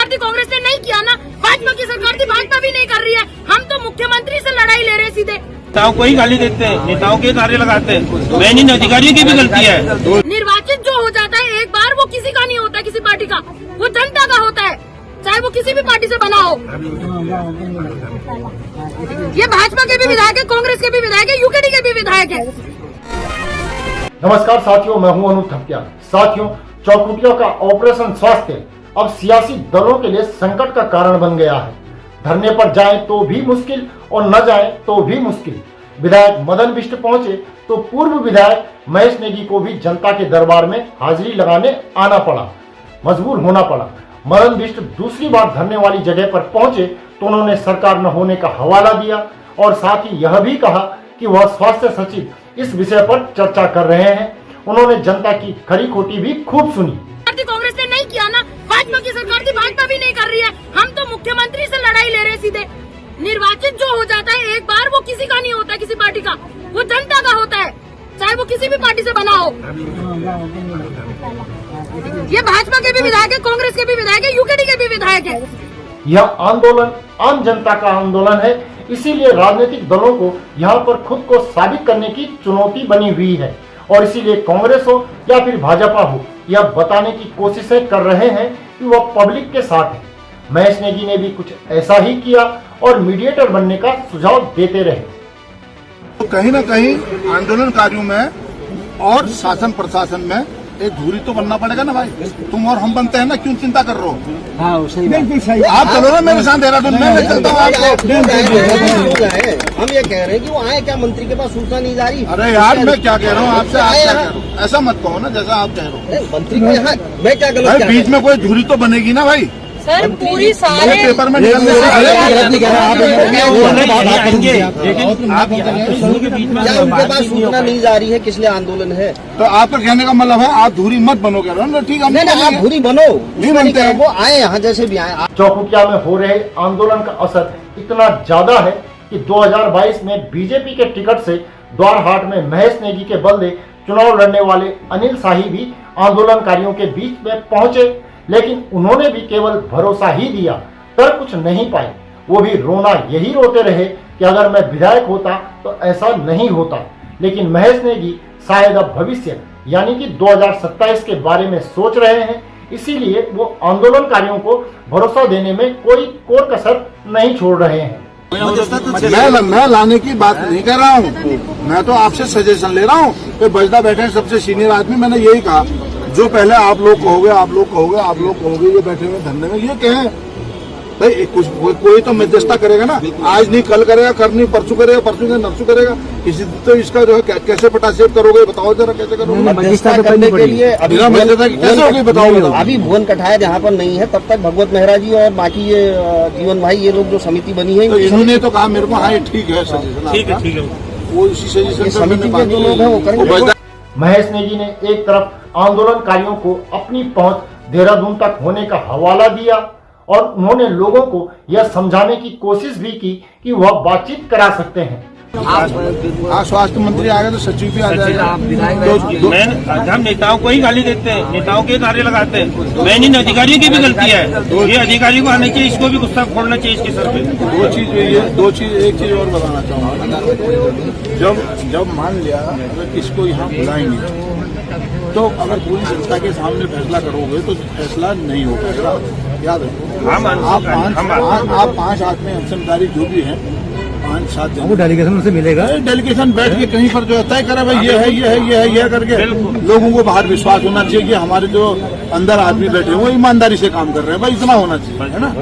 कांग्रेस ने नहीं किया ना, भाजपा की सरकार थी, भाजपा भी नहीं कर रही है। हम तो मुख्यमंत्री से लड़ाई ले रहे हैं सीधे। नेताओं को ही गाली देते हैं, नेताओं के कार्य लगाते हैं, मैंने अधिकारियों की भी गलती है। निर्वाचित जो हो जाता है एक बार, वो किसी का नहीं होता, किसी पार्टी का, वो जनता का होता है, चाहे वो किसी भी पार्टी से बना हो। ये भाजपा के भी विधायक है, कांग्रेस के भी विधायक है, यूकेडी के भी विधायक है। नमस्कार साथियों, मैं हूं अनु थपकिया। साथियों, चौकुटिया का ऑपरेशन स्वास्थ्य अब सियासी दलों के लिए संकट का कारण बन गया है। धरने पर जाएं तो भी मुश्किल और न जाएं तो भी मुश्किल। विधायक मदन बिष्ट पहुंचे तो पूर्व विधायक महेश नेगी को भी जनता के दरबार में हाजिरी लगाने आना पड़ा, मजबूर होना पड़ा। मदन बिष्ट दूसरी बार धरने वाली जगह पर पहुंचे तो उन्होंने सरकार न होने का हवाला दिया और साथ ही यह भी कहा कि वह स्वास्थ्य सचिव इस विषय पर चर्चा कर रहे हैं। उन्होंने जनता की खरी खोटी भी खूब सुनी। कांग्रेस ने नहीं किया ना, भाजपा की सरकार थी, भाजपा भी नहीं कर रही है। हम तो मुख्यमंत्री से लड़ाई ले रहे हैं सीधे। निर्वाचित जो हो जाता है एक बार, वो किसी का नहीं होता, किसी पार्टी का, वो जनता का होता है, चाहे वो किसी भी पार्टी से बना हो। ये भाजपा के भी विधायक है, कांग्रेस के भी विधायक है, यूकेडी के भी विधायक है। यह आंदोलन आम जनता का आंदोलन है, इसीलिए राजनीतिक दलों को यहाँ पर खुद को साबित करने की चुनौती बनी हुई है और इसीलिए कांग्रेस हो या फिर भाजपा हो, यह बताने की कोशिशें कर रहे हैं कि वह पब्लिक के साथ है। महेश नेगी ने भी कुछ ऐसा ही किया और मीडिएटर बनने का सुझाव देते रहे। तो कहीं ना कहीं आंदोलनकारियों में और शासन प्रशासन में एक दूरी तो बनना पड़ेगा ना भाई। तुम और हम बनते हैं ना, क्यों चिंता कर रहे हो? हाँ, सही सही। आप चलो ना मेरे साथ, देहरादून में मैं चलता हूँ आपको। हम ये कह रहे हैं कि वो आए क्या, मंत्री के पास सूचना नहीं जारी? अरे यार, मैं क्या कह रहा हूँ आपसे, आप क्या कह रहे हो? ऐसा मत कहो ना जैसा आप कह रहे हो। मंत्री को यहाँ मैं क्या गलत? बीच में कोई दूरी तो बनेगी ना भाई। सर पूरी सारे पेपर में निकलने क्या उनके पास सूचना नहीं जा रही है किस लिए आंदोलन है? तो आपका कहने का मतलब है आप दूरी मत बनो, कह रहे हो ना? ठीक है, नहीं, आप बुरी बनो, नहीं बनते हैं। वो आए यहाँ जैसे भी आए। चौकुटिया में हो रहे आंदोलन का असर इतना ज्यादा है कि 2022 में बीजेपी के टिकट से द्वारहाट में महेश नेगी के बदले चुनाव लड़ने वाले अनिल शाही भी आंदोलनकारियों के बीच में पहुंचे, लेकिन उन्होंने भी केवल भरोसा ही दिया, कर कुछ नहीं पाए। वो भी रोना यही रोते रहे कि अगर मैं विधायक होता तो ऐसा नहीं होता। लेकिन महेश नेगी शायद अब भविष्य यानी कि 2027 के बारे में सोच रहे हैं, इसीलिए वो आंदोलनकारियों को भरोसा देने में कोई कोर कसर नहीं छोड़ रहे हैं। मैं लाने की बात नहीं कर रहा हूँ, मैं तो आपसे सजेशन ले रहा हूँ। बजदा बैठे हैं सबसे सीनियर आदमी, मैंने यही कहा जो पहले आप लोग कहोगे ये बैठे हुए धरने में, ये कहें भाई कुछ कोई तो मध्यस्थता करेगा ना। आज नहीं कल करेगा, करनी परसों करेगा, परसों से नरसों करेगा। किसी तो इसका जो है कैसे पटासेप करोगे बताओ जरा, कैसे करोगे? मध्यस्थता करने के लिए कैसे होगी बताओ? अभी भुवन कठायत यहाँ पर नहीं है, तब तक भगवत मेहरा जी और बाकी ये जीवन भाई, ये लोग जो समिति बनी है, इन्होंने तो कहा मेरे को, हाँ ये ठीक है सजेशन, ठीक है, वो इसी सजेशन समिति के जो लोग हैं वो करेंगे। महेश नेगी ने एक तरफ आंदोलनकारियों को अपनी पहुंच देहरादून तक होने का हवाला दिया और उन्होंने लोगों को यह समझाने की कोशिश भी की कि वह बातचीत करा सकते हैं। हाँ, स्वास्थ्य मंत्री आ गए तो सचिव भी आ जाएगा। हम नेताओं को ही गाली देते हैं, नेताओं के कार्य लगाते हैं, मैंने अधिकारियों की भी गलती है। ये अधिकारी को आना चाहिए, इसको भी गुस्सा फोड़ना चाहिए इसके सर पे। एक चीज और बताना चाहूँगा। जब मान लिया अगर किसको यहाँ बुलाएंगे तो अगर पूरी जनता के सामने फैसला करोगे तो फैसला नहीं हो पाएगा। याद रखो, आप 5 आदमी अंशदारी जो भी हैं, 5-7 जन, वो डेलीगेशन से मिलेगा। डेलीगेशन बैठ के कहीं पर जो है तय करा भाई ये करके लोगों को बाहर विश्वास होना चाहिए कि हमारे जो अंदर आदमी बैठे हैं वो ईमानदारी से काम कर रहे हैं। भाई इतना होना चाहिए, है ना?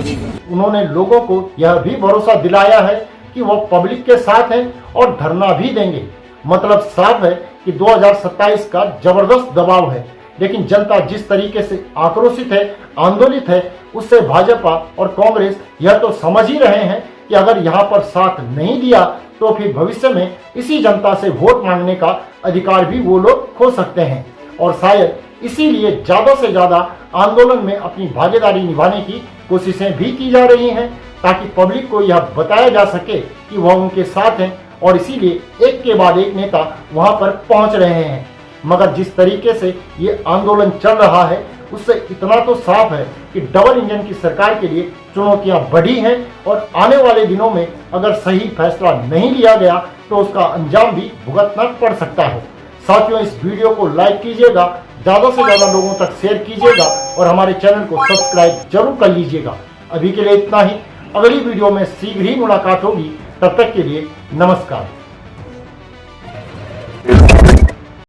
उन्होंने लोगों को यह भी भरोसा दिलाया है कि वो पब्लिक के साथ हैं और धरना भी देंगे। मतलब साफ है कि 2027 का जबरदस्त दबाव है, लेकिन जनता जिस तरीके से आक्रोशित है, आंदोलित है, उससे भाजपा और कांग्रेस यह तो समझ ही रहे हैं कि अगर यहाँ पर साथ नहीं दिया तो फिर भविष्य में इसी जनता से वोट मांगने का अधिकार भी वो लोग खो सकते हैं। और शायद इसीलिए ज्यादा से ज्यादा आंदोलन में अपनी भागीदारी निभाने की कोशिशें भी की जा रही हैं, ताकि पब्लिक को यह बताया जा सके कि वह उनके साथ हैं और इसीलिए एक के बाद एक नेता वहां पर पहुंच रहे हैं। मगर जिस तरीके से ये आंदोलन चल रहा है उससे इतना तो साफ है कि डबल इंजन की सरकार के लिए चुनौतियां बढ़ी हैं और आने वाले दिनों में अगर सही फैसला नहीं लिया गया तो उसका अंजाम भी भुगतना पड़ सकता है। साथियों, इस वीडियो को लाइक कीजिएगा, ज्यादा से ज्यादा लोगों तक शेयर कीजिएगा और हमारे चैनल को सब्सक्राइब जरूर कर लीजिएगा। अभी के लिए इतना ही। अगली वीडियो में शीघ्र ही मुलाकात होगी। तब तक के लिए नमस्कार।